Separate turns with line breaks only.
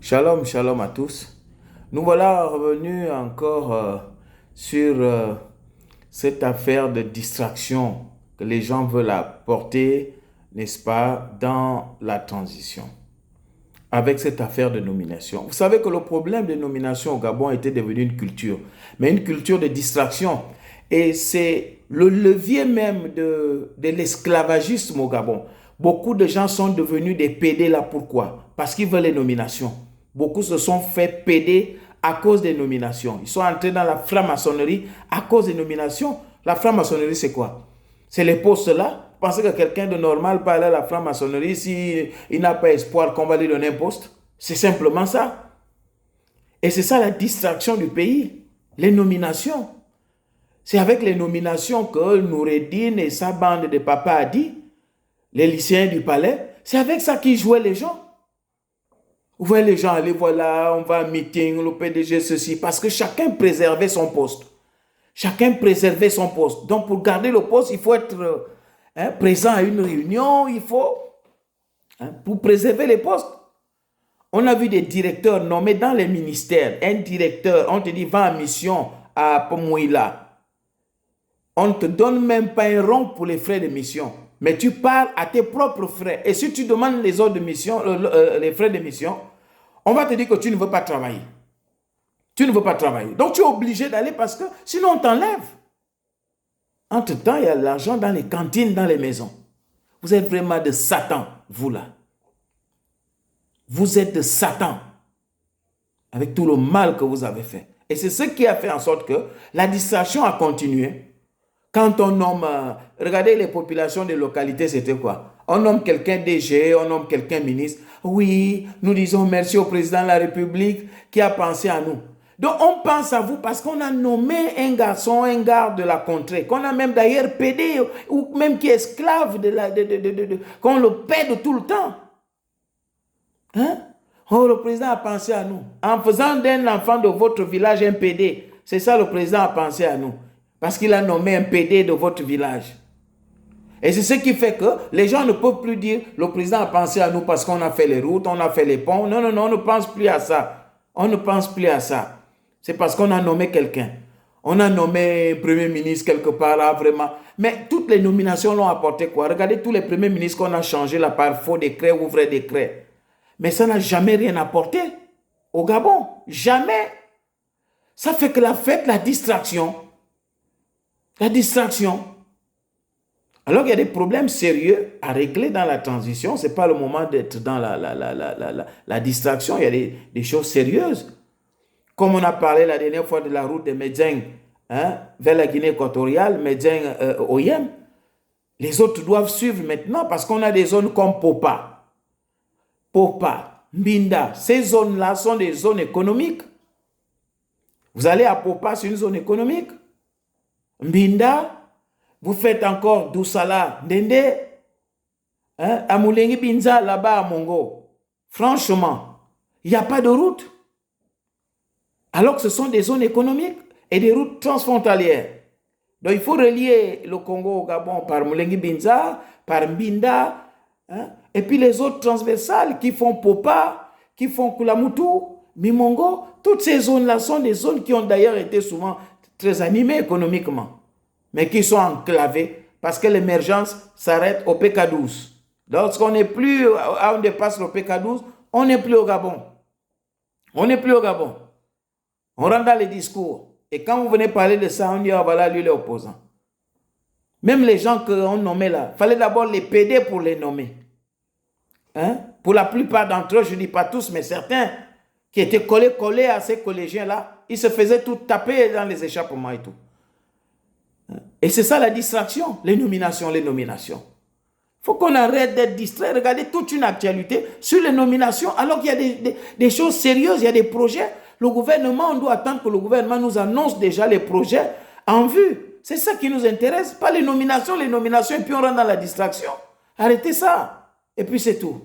Shalom, shalom à tous. Nous voilà revenus encore sur cette affaire de distraction que les gens veulent apporter, n'est-ce pas, dans la transition. Avec cette affaire de nomination. Vous savez que le problème de nomination au Gabon était devenu une culture, mais une culture de distraction. Et c'est le levier même de l'esclavagisme au Gabon. Beaucoup de gens sont devenus des PD là. Pourquoi? Parce qu'ils veulent les nominations. Beaucoup se sont fait PD à cause des nominations. Ils sont entrés dans la franc-maçonnerie à cause des nominations. La franc-maçonnerie, c'est quoi? C'est les postes là. Pensez que quelqu'un de normal peut aller à la franc-maçonnerie s'il n'a pas espoir qu'on va lui donner un poste. C'est simplement ça. Et c'est ça la distraction du pays. Les nominations. C'est avec les nominations que Noureddin et sa bande de Papa a dit, les lycéens du palais, c'est avec ça qu'ils jouaient les gens. Vous voyez les gens aller, voilà, on va à un meeting, le PDG, ceci, parce que chacun préservait son poste. Chacun préservait son poste. Donc, pour garder le poste, il faut être présent à une réunion, il faut, pour préserver les postes. On a vu des directeurs nommés dans les ministères. Un directeur, on te dit, va en mission à Pomouila. On ne te donne même pas un rond pour les frais de mission. Mais tu parles à tes propres frais. Et si tu demandes les ordres de mission, les frais de mission, on va te dire que tu ne veux pas travailler. Tu ne veux pas travailler. Donc tu es obligé d'aller parce que sinon on t'enlève. Entre-temps, il y a l'argent dans les cantines, dans les maisons. Vous êtes vraiment de Satan, vous là. Vous êtes de Satan. Avec tout le mal que vous avez fait. Et c'est ce qui a fait en sorte que la distraction a continué. Quand on nomme, regardez les populations des localités, c'était quoi? On nomme quelqu'un DG, on nomme quelqu'un ministre. Oui, nous disons merci au président de la République qui a pensé à nous. Donc on pense à vous parce qu'on a nommé un garçon, un garde de la contrée, qu'on a même d'ailleurs pédé, ou même qui est esclave, qu'on le pède tout le temps. Hein? Oh, le président a pensé à nous. En faisant d'un enfant de votre village un PD, c'est ça le président a pensé à nous. Parce qu'il a nommé un PD de votre village. Et c'est ce qui fait que les gens ne peuvent plus dire le président a pensé à nous parce qu'on a fait les routes, on a fait les ponts. Non, non, non, on ne pense plus à ça. On ne pense plus à ça. C'est parce qu'on a nommé quelqu'un. On a nommé un premier ministre quelque part là, vraiment. Mais toutes les nominations l'ont apporté quoi? Regardez tous les premiers ministres qu'on a changés là par faux décret ou vrai décret. Mais ça n'a jamais rien apporté au Gabon. Jamais. Ça fait que la fête, la distraction. La distraction. Alors qu'il y a des problèmes sérieux à régler dans la transition. Ce n'est pas le moment d'être dans la distraction. Il y a des choses sérieuses. Comme on a parlé la dernière fois de la route de Medjing vers la Guinée équatoriale, Medjing-Oyem. Les autres doivent suivre maintenant parce qu'on a des zones comme Popa, Mbinda. Ces zones-là sont des zones économiques. Vous allez à Popa, c'est une zone économique. Mbinda, vous faites encore Doussala, Ndende, Amoulengi Binza, là-bas à Mongo. Franchement, il n'y a pas de route. Alors que ce sont des zones économiques et des routes transfrontalières. Donc il faut relier le Congo au Gabon par Moulengi Binza, par Mbinda, et puis les autres transversales qui font Popa, qui font Kulamutu, Mimongo. Toutes ces zones-là sont des zones qui ont d'ailleurs été souvent très animées économiquement, mais qui sont enclavées parce que l'émergence s'arrête au PK12. Lorsqu'on n'est plus, on dépasse le PK12, on n'est plus au Gabon. On n'est plus au Gabon. On rentre dans les discours. Et quand vous venez parler de ça, on dit, ah, voilà, lui, l'opposant. Même les gens qu'on nommait là, il fallait d'abord les PD pour les nommer. Pour la plupart d'entre eux, je ne dis pas tous, mais certains qui étaient collés à ces collégiens-là, ils se faisaient tout taper dans les échappements et tout. Et c'est ça la distraction, les nominations, les nominations. Il faut qu'on arrête d'être distrait. Regardez toute une actualité sur les nominations, alors qu'il y a des choses sérieuses, il y a des projets. Le gouvernement, on doit attendre que le gouvernement nous annonce déjà les projets en vue. C'est ça qui nous intéresse, pas les nominations, et puis on rentre dans la distraction. Arrêtez ça. Et puis c'est tout.